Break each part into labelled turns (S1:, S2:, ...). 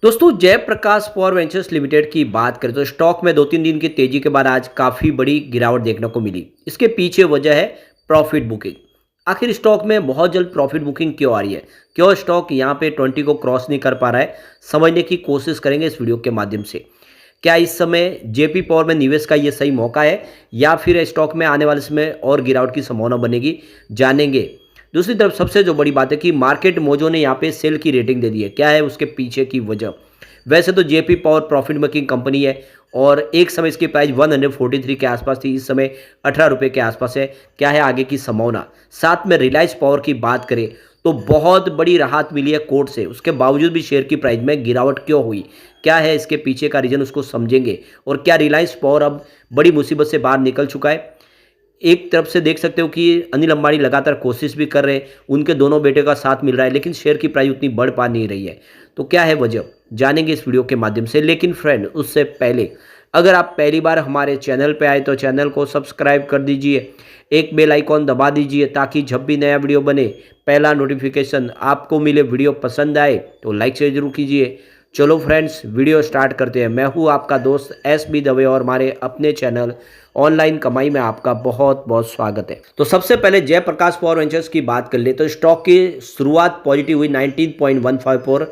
S1: दोस्तों Jayaprakash power ventures limited की बात करें तो स्टॉक में 2-3 दिन की तेजी के बाद आज काफ़ी बड़ी गिरावट देखने को मिली। इसके पीछे वजह है प्रॉफिट बुकिंग। आखिर स्टॉक में बहुत जल्द प्रॉफिट बुकिंग क्यों आ रही है? क्यों स्टॉक यहाँ पे 20 को क्रॉस नहीं कर पा रहा है? समझने की कोशिश करेंगे इस वीडियो के माध्यम से। क्या इस समय जेपी पावर में निवेश का ये सही मौका है या फिर स्टॉक में आने वाले समय और गिरावट की संभावना बनेगी? जानेंगे। दूसरी तरफ सबसे जो बड़ी बात है कि मार्केट मोजो ने यहाँ पे सेल की रेटिंग दे दी है। क्या है उसके पीछे की वजह? वैसे तो JP power profit making company है और एक समय इसकी प्राइस 143 के आसपास थी, इस समय 18 रुपये के आसपास है। क्या है आगे की संभावना? साथ में रिलायंस पावर की बात करें तो बहुत बड़ी राहत मिली है कोर्ट से, उसके बावजूद भी शेयर की प्राइस में गिरावट क्यों हुई? क्या है इसके पीछे का रीजन, उसको समझेंगे। और क्या रिलायंस पावर अब बड़ी मुसीबत से बाहर निकल चुका है? एक तरफ से देख सकते हो कि अनिल अंबानी लगातार कोशिश भी कर रहे हैं, उनके दोनों बेटे का साथ मिल रहा है, लेकिन शेयर की प्राइस उतनी बढ़ पा नहीं रही है। तो क्या है वजह? जानेंगे इस वीडियो के माध्यम से। लेकिन फ्रेंड उससे पहले अगर आप पहली बार हमारे चैनल पे आए तो चैनल को सब्सक्राइब कर दीजिए, एक बेल आइकॉन दबा दीजिए ताकि जब भी नया वीडियो बने पहला नोटिफिकेशन आपको मिले। वीडियो पसंद आए तो लाइक शेयर जरूर कीजिए। चलो फ्रेंड्स वीडियो स्टार्ट करते हैं। मैं हूँ आपका दोस्त एस बी दवे और हमारे अपने चैनल ऑनलाइन कमाई में आपका बहुत बहुत स्वागत है। तो सबसे पहले जयप्रकाश पावर वेंचर्स की बात कर ले तो स्टॉक की शुरुआत पॉजिटिव हुई 19.154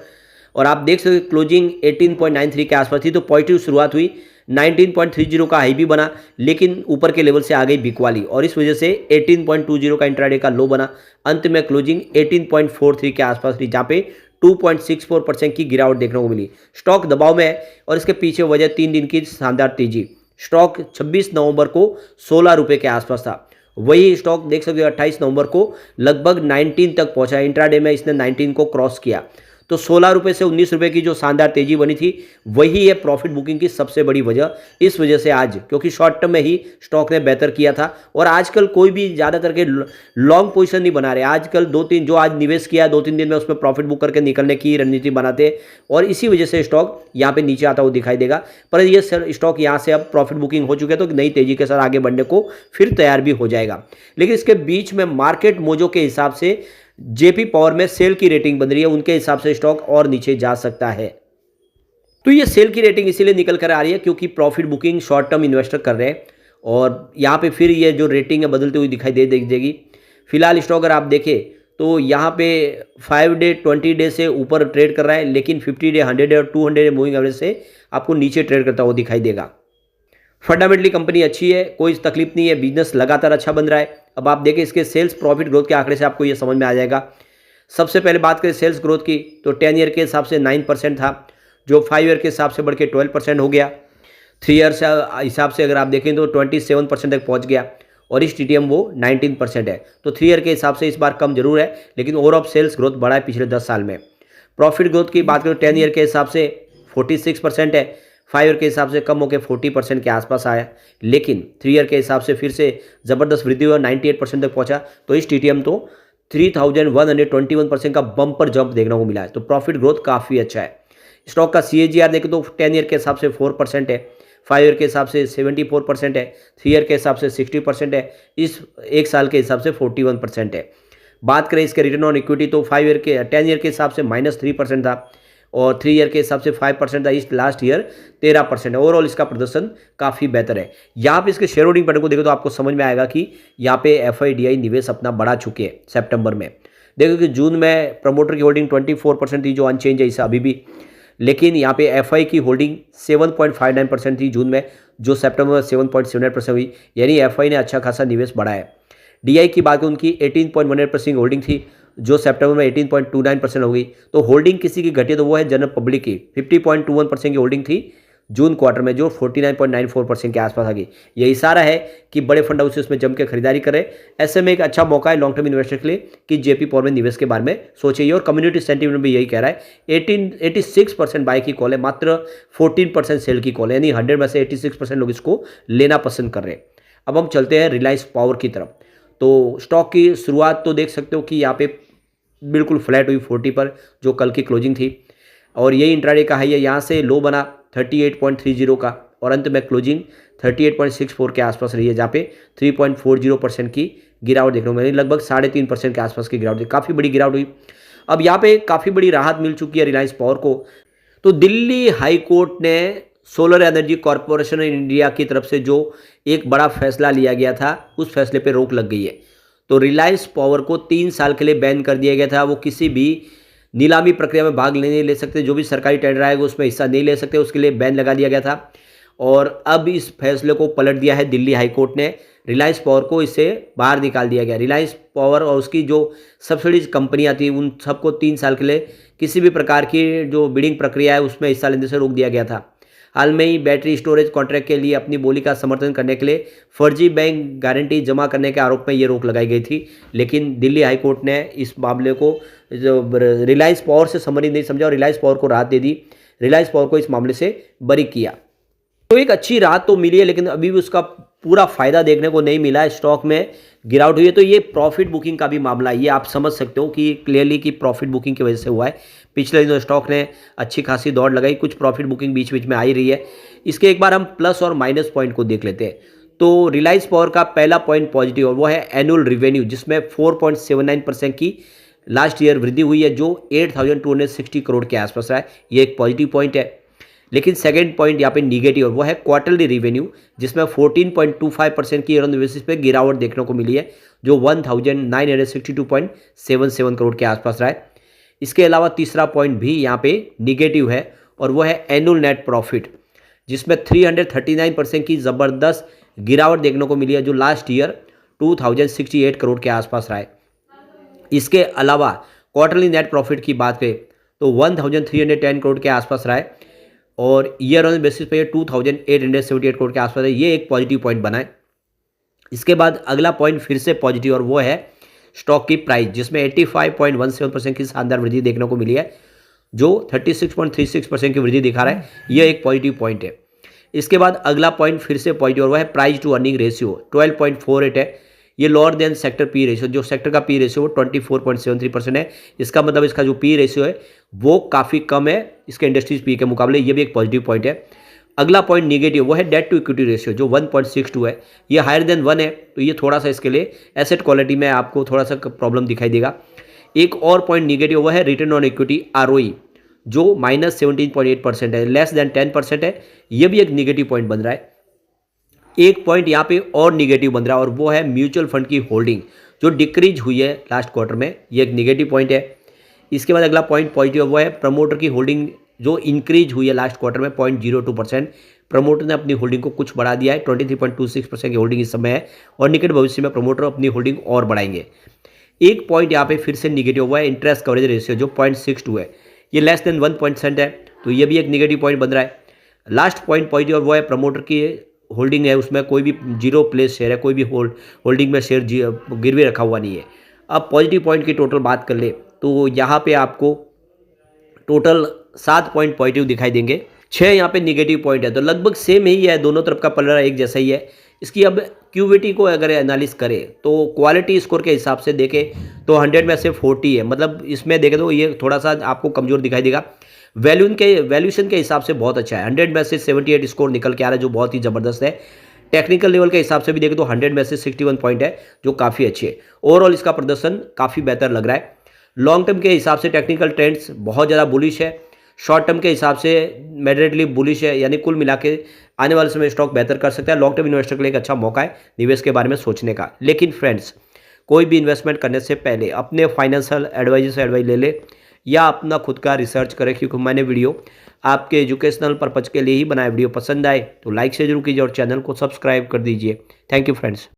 S1: और आप देख सकते क्लोजिंग 18.93 के आसपास थी, तो पॉजिटिव शुरुआत हुई। 19.30 का हाई भी बना लेकिन ऊपर के लेवल से आ गई बिकवाली और इस वजह से 18.20 का इंट्राडे का लो बना। अंत में क्लोजिंग 18.43 के आसपास थी जहाँ पे 2.64% की गिरावट देखने को मिली। स्टॉक दबाव में है और इसके पीछे वजह 3 दिन की शानदार तेजी। स्टॉक 26 नवंबर को 16 रुपये के आसपास था, वही स्टॉक देख सकते हो 28 नवंबर को लगभग 19 तक पहुंचा। इंट्राडे में इसने 19 को क्रॉस किया, तो 16 रुपये से 19 रुपये की जो शानदार तेजी बनी थी वही है प्रॉफिट बुकिंग की सबसे बड़ी वजह। इस वजह से आज क्योंकि शॉर्ट टर्म में ही स्टॉक ने बेहतर किया था और आजकल कोई भी ज़्यादातर के लॉन्ग पोजीशन नहीं बना रहे। आजकल 2-3 जो आज निवेश किया 2-3 दिन में उसमें प्रॉफिट बुक करके निकलने की रणनीति बनाते हैं और इसी वजह से स्टॉक यहाँ पे नीचे आता हुआ दिखाई देगा। पर ये स्टॉक यहाँ से अब प्रॉफिट बुकिंग हो चुके हैं तो नई तेजी के साथ आगे बढ़ने को फिर तैयार भी हो जाएगा। लेकिन इसके बीच में मार्केट मोजो के हिसाब से जेपी पावर में सेल की रेटिंग बन रही है, उनके हिसाब से स्टॉक और नीचे जा सकता है। तो ये सेल की रेटिंग इसीलिए निकल कर आ रही है क्योंकि profit booking short term investor कर रहे हैं और यहाँ पे फिर ये जो रेटिंग है बदलती हुई दिखाई देगी। फिलहाल स्टॉक अगर आप देखें तो यहाँ पे 5 डे 20 डे से ऊपर ट्रेड कर रहा है, लेकिन 50 डे 100 डे और 200 डे मूविंग एवरेज से आपको नीचे ट्रेड करता हुआ दिखाई देगा। फंडामेंटली कंपनी अच्छी है, कोई तकलीफ नहीं है, बिजनेस लगातार अच्छा बन रहा है। अब आप देखें इसके सेल्स प्रॉफिट ग्रोथ के आंकड़े से आपको ये समझ में आ जाएगा। सबसे पहले बात करें सेल्स ग्रोथ की तो 10 ईयर के हिसाब से 9% था, जो 5 ईयर के हिसाब से बढ़ के 12% हो गया। 3 ईयर से हिसाब से अगर आप देखें तो 27% तक पहुंच गया और इस टीटीएम वो 19% है। तो 3 ईयर के हिसाब से इस बार कम जरूर है लेकिन ओवरऑल सेल्स ग्रोथ बढ़ा है पिछले 10 साल में। प्रॉफिट ग्रोथ की बात करें 10 ईयर के हिसाब से 46% है, 5 ईयर के हिसाब से कम होकर 40% के आसपास आया, लेकिन 3 ईयर के हिसाब से फिर से ज़बरदस्त वृद्धि हुआ, 98% तक पहुंचा। तो इस टीटीएम तो 3121% का बम्पर जंप देखने को मिला है। तो प्रॉफिट ग्रोथ काफ़ी अच्छा है। स्टॉक का CAGR देखें तो 10 ईयर के हिसाब से 4% है, 5 ईयर के हिसाब से 74% है, 3 ईयर के हिसाब से 60% है, इस एक साल के हिसाब से 41% है। बात करें इसके रिटर्न ऑन इक्विटी तो 10 ईयर के हिसाब से -3% था और 3 ईयर के हिसाब से 5% था, इस लास्ट ईयर 13% है। ओवरऑल इसका प्रदर्शन काफ़ी बेहतर है। यहाँ पे इसके शेयर होल्डिंग पैटर्न को देखो तो आपको समझ में आएगा कि यहाँ पे FIDI निवेश अपना बढ़ा चुके हैं सितंबर में। देखो कि जून में प्रमोटर की होल्डिंग 24% थी जो अनचेंज है इसे अभी भी, लेकिन यहाँ पे FI की होल्डिंग 7.59% थी जून में, जो सितंबर में 7.78% हुई, यानी FI ने अच्छा खासा निवेश बढ़ाया। DI की बात करें उनकी 18.18% होल्डिंग थी जो सितंबर में 18.29% हो गई। तो होल्डिंग किसी की घटी तो वो है जनरल पब्लिक की, 50.21% की होल्डिंग थी जून क्वार्टर में जो 49.94% के आसपास आ गई। ये इशारा है कि बड़े फंड हाउस उसमें जम के खरीदारी कर रहे हैं। ऐसे में एक अच्छा मौका है लॉन्ग टर्म इन्वेस्टर के लिए कि जेपी पावर में निवेश के बारे में सोचिए और कम्युनिटी सेंटीमेंट भी यही कह रहा है। 86% बाय की कॉल है, मात्र 14% सेल की कॉल है, यानी 100 में से 86% लोग इसको लेना पसंद कर रहे हैं। अब हम चलते हैं रिलायंस पावर की तरफ। तो स्टॉक की शुरुआत तो देख सकते हो कि यहाँ पे बिल्कुल फ्लैट हुई 40 पर जो कल की क्लोजिंग थी और यही इंट्राडे का हाई है। यहाँ से लो बना 38.30 का और अंत में क्लोजिंग 38.64 के आसपास रही है जहाँ पे 3.40% की गिरावट देखने को मिली, लगभग 3.5% के आसपास की गिरावट, काफ़ी बड़ी गिरावट हुई। अब यहाँ पे काफ़ी बड़ी राहत मिल चुकी है रिलायंस पावर को। तो दिल्ली हाई कोर्ट ने सोलर एनर्जी कॉरपोरेशन इंडिया की तरफ से जो एक बड़ा फैसला लिया गया था, उस फैसले पे रोक लग गई है। तो रिलायंस पावर को 3 साल के लिए बैन कर दिया गया था। वो किसी भी नीलामी प्रक्रिया में भाग नहीं ले सकते, जो भी सरकारी टेंडर आएगा उसमें हिस्सा नहीं ले सकते, उसके लिए बैन लगा दिया गया था। और अब इस फैसले को पलट दिया है दिल्ली हाई कोर्ट ने। रिलायंस पावर को इससे बाहर निकाल दिया गया। रिलायंस पावर और उसकी जो सब्सिडीज कंपनियां थी, उन सबको 3 साल के लिए किसी भी प्रकार की जो बिडिंग प्रक्रिया है उसमें हिस्सा लेने से रोक दिया गया था। हाल में ही बैटरी स्टोरेज कॉन्ट्रैक्ट के लिए अपनी बोली का समर्थन करने के लिए फर्जी बैंक गारंटी जमा करने के आरोप में ये रोक लगाई गई थी। लेकिन दिल्ली हाई कोर्ट ने इस मामले को जो रिलायंस पावर से संबंधित नहीं समझा और रिलायंस पावर को राहत दे दी। रिलायंस पावर को इस मामले से बरी किया। तो एक अच्छी राहत तो मिली है, लेकिन अभी भी उसका पूरा फायदा देखने को नहीं मिला है। स्टॉक में गिरावट हुई है, तो ये प्रॉफिट बुकिंग का भी मामला है। ये आप समझ सकते हो कि क्लियरली कि प्रॉफिट बुकिंग की वजह से हुआ है। पिछले दिनों स्टॉक ने अच्छी खासी दौड़ लगाई, कुछ प्रॉफिट बुकिंग बीच बीच में आ ही रही है। इसके एक बार हम प्लस और माइनस पॉइंट को देख लेते हैं। तो रिलायंस पावर का पहला पॉइंट पॉजिटिव, और वो है एनुअल रिवेन्यू, जिसमें 4.79% की लास्ट ईयर वृद्धि हुई है, जो 8,260 करोड़ के आसपास रहा है। ये एक पॉजिटिव पॉइंट है। लेकिन सेकंड पॉइंट यहाँ पे निगेटिव, और वो है क्वार्टरली रिवेन्यू, जिसमें 14.25% की ईयर ऑन बेसिस पे गिरावट देखने को मिली है, जो 1,962.77 करोड़ के आसपास रहा है। इसके अलावा तीसरा पॉइंट भी यहाँ पे निगेटिव है, और वो है एनुअल नेट प्रॉफिट, जिसमें 339% की ज़बरदस्त गिरावट देखने को मिली है, जो लास्ट ईयर 2,068 करोड़ के आसपास रहा है। इसके अलावा क्वार्टरली नेट प्रॉफिट की बात करें तो 1,310 करोड़ के आसपास रहा है, और ईयर ऑन बेसिस पे 2,878 करोड़ के आसपास है। ये एक पॉजिटिव पॉइंट बना है। इसके बाद अगला पॉइंट फिर से पॉजिटिव, और वो है स्टॉक की प्राइस, जिसमें 85.17% की शानदार वृद्धि देखने को मिली है, जो 36.36% की वृद्धि दिखा रहा है। यह एक पॉजिटिव पॉइंट है। इसके बाद अगला पॉइंट फिर से पॉजिटिव, और वो है प्राइस टू अर्निंग रेशियो 12.48 है। ये lower than sector P ratio, जो सेक्टर का पी रेशियो वो 24.73% है। इसका मतलब इसका जो पी रेशियो है वो काफ़ी कम है इसके इंडस्ट्रीज पी के मुकाबले। ये भी एक पॉजिटिव पॉइंट है। अगला पॉइंट निगेटिव, वो है डेट टू इक्विटी रेशियो, जो 1.62 है। ये हायर देन 1 है, तो ये थोड़ा सा इसके लिए एसेट क्वालिटी में आपको थोड़ा सा प्रॉब्लम दिखाई देगा। एक और पॉइंट निगेटिव, वो है रिटर्न ऑन इक्विटी ROE, जो -17.8% है, लेस देन 10% है। ये भी एक निगेटिव पॉइंट बन रहा है। एक पॉइंट यहाँ पे और निगेटिव बन रहा है, और वो है म्यूचुअल फंड की होल्डिंग, जो डिक्रीज हुई है लास्ट क्वार्टर में। ये एक निगेटिव पॉइंट है। इसके बाद अगला पॉइंट पॉजिटिव, वो है प्रमोटर की होल्डिंग, जो इंक्रीज हुई है लास्ट क्वार्टर में 0.02%। प्रमोटर ने अपनी होल्डिंग को कुछ बढ़ा दिया है, 23.26% की होल्डिंग इस समय है, और निकट भविष्य में प्रमोटर अपनी होल्डिंग और बढ़ाएंगे। एक पॉइंट यहाँ पे फिर से निगेटिव हुआ है, इंटरेस्ट कवरेज रेशियो, जो 0.62 है। ये लेस देन 1% है, तो ये भी एक निगेटिव पॉइंट बन रहा है। लास्ट पॉइंट पॉजिटिव, वो है प्रमोटर की होल्डिंग है, उसमें कोई भी जीरो प्लेस शेयर है, कोई भी होल्डिंग में शेयर गिरवी रखा हुआ नहीं है। अब पॉजिटिव पॉइंट की टोटल बात कर ले तो यहाँ पे आपको टोटल 7 पॉइंट पॉजिटिव दिखाई देंगे, 6 यहाँ पे निगेटिव पॉइंट है। तो लगभग सेम ही है, दोनों तरफ का पलड़ा एक जैसा ही है। इसकी अब क्यूविटी को अगर एनालिस करें तो क्वालिटी स्कोर के हिसाब से देखें तो 100 में से 40 है। मतलब इसमें देखें तो ये थोड़ा सा आपको कमज़ोर दिखाई देगा। वैल्यूएशन के हिसाब से बहुत अच्छा है, 100 में से 78 स्कोर निकल के आ रहा है, जो बहुत ही ज़बरदस्त है। टेक्निकल लेवल के हिसाब से भी देखें तो 100 में से 61 पॉइंट है, जो काफ़ी अच्छे है। ओवरऑल इसका प्रदर्शन काफ़ी बेहतर लग रहा है। लॉन्ग टर्म के हिसाब से टेक्निकल ट्रेंड्स बहुत ज़्यादा बुलिश है, शॉर्ट टर्म के हिसाब से मॉडरेटली बुलिश है। यानी कुल मिला के आने वाले समय स्टॉक बेहतर कर सकता है। लॉन्ग टर्म इन्वेस्टर के लिए एक अच्छा मौका है निवेश के बारे में सोचने का। लेकिन फ्रेंड्स, कोई भी इन्वेस्टमेंट करने से पहले अपने फाइनेंशियल एडवाइजर से एडवाइस ले ले, या अपना खुद का रिसर्च करें, क्योंकि मैंने वीडियो आपके एजुकेशनल पर्पज़ के लिए ही बनाया। वीडियो पसंद आए तो लाइक से जरूर कीजिए और चैनल को सब्सक्राइब कर दीजिए। Thank you friends.